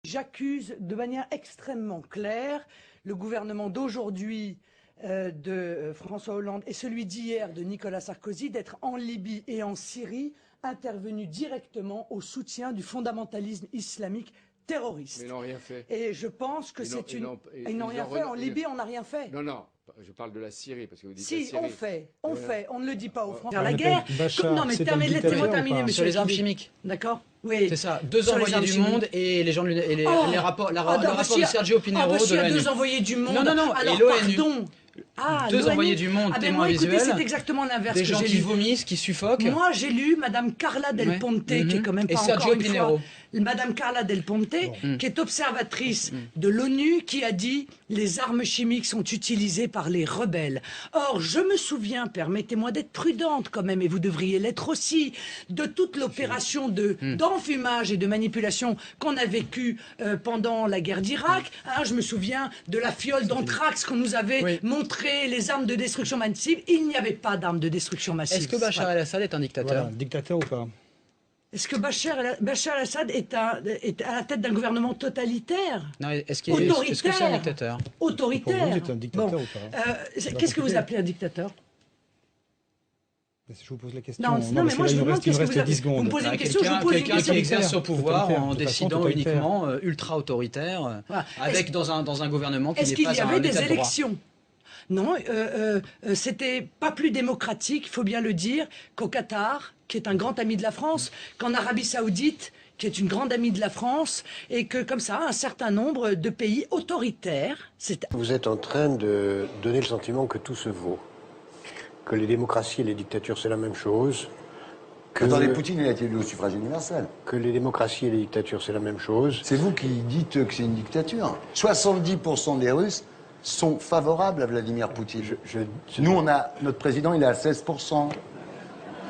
J'accuse de manière extrêmement claire le gouvernement d'aujourd'hui de François Hollande et celui d'hier de Nicolas Sarkozy d'être en Libye et en Syrie intervenus directement au soutien du fondamentalisme islamique terroriste. Mais ils n'ont rien fait. Et je pense que c'est une... Ils n'ont rien fait. En Libye, on n'a rien fait. Non, non. Je parle de la Syrie, parce que vous dites si, la Syrie. on fait, on ne le dit pas aux Français. La guerre, non mais laissez-moi terminer, monsieur. Sur les armes chimiques. D'accord. Oui. C'est ça, 2 envoyés du monde et les gens de le rapport de Sergio Pinero de l'ONU. 2 envoyés du monde. Non, alors, et l'ONU. pardon. 2 envoyés du monde, témoins visuels. C'est exactement l'inverse. Des gens qui vomissent, qui suffoquent. Moi, j'ai lu Madame Carla Del Ponte, qui est quand même pas encore une fois... Madame Carla Del Ponte, qui est observatrice de l'ONU, qui a dit « Les armes chimiques sont utilisées par les rebelles ». Or, je me souviens, permettez-moi d'être prudente quand même, et vous devriez l'être aussi, de toute l'opération d'enfumage et de manipulation qu'on a vécue pendant la guerre d'Irak. Je me souviens de la fiole d'anthrax qu'on nous avait montré, les armes de destruction massive. Il n'y avait pas d'armes de destruction massive. Est-ce que Bachar el-Assad est un dictateur? Voilà, dictateur ou pas? Est-ce que Bachar el-Assad est à la tête d'un gouvernement totalitaire? Non, est-ce que c'est un dictateur? Autoritaire. Pour vous, c'est un dictateur ou pas? Qu'est-ce que vous appelez un dictateur? Je vous pose la question. Non, mais moi je vous demande qu'est-ce que vous avez. Vous me posez une question, je vous pose une question. Quelqu'un qui exerce au pouvoir en décidant uniquement ultra-autoritaire, avec dans un gouvernement qui n'est pas un état de droit. Est-ce qu'il y avait des élections? Non, c'était pas plus démocratique, il faut bien le dire, qu'au Qatar, qui est un grand ami de la France, qu'en Arabie Saoudite, qui est une grande amie de la France, et que comme ça, un certain nombre de pays autoritaires... Vous êtes en train de donner le sentiment que tout se vaut, que les démocraties et les dictatures c'est la même chose. Attendez, Poutine il a été élu au suffrage universel. Que les démocraties et les dictatures c'est la même chose. C'est vous qui dites que c'est une dictature. 70% des Russes sont favorables à Vladimir Poutine. Nous, notre président, il est à 16%.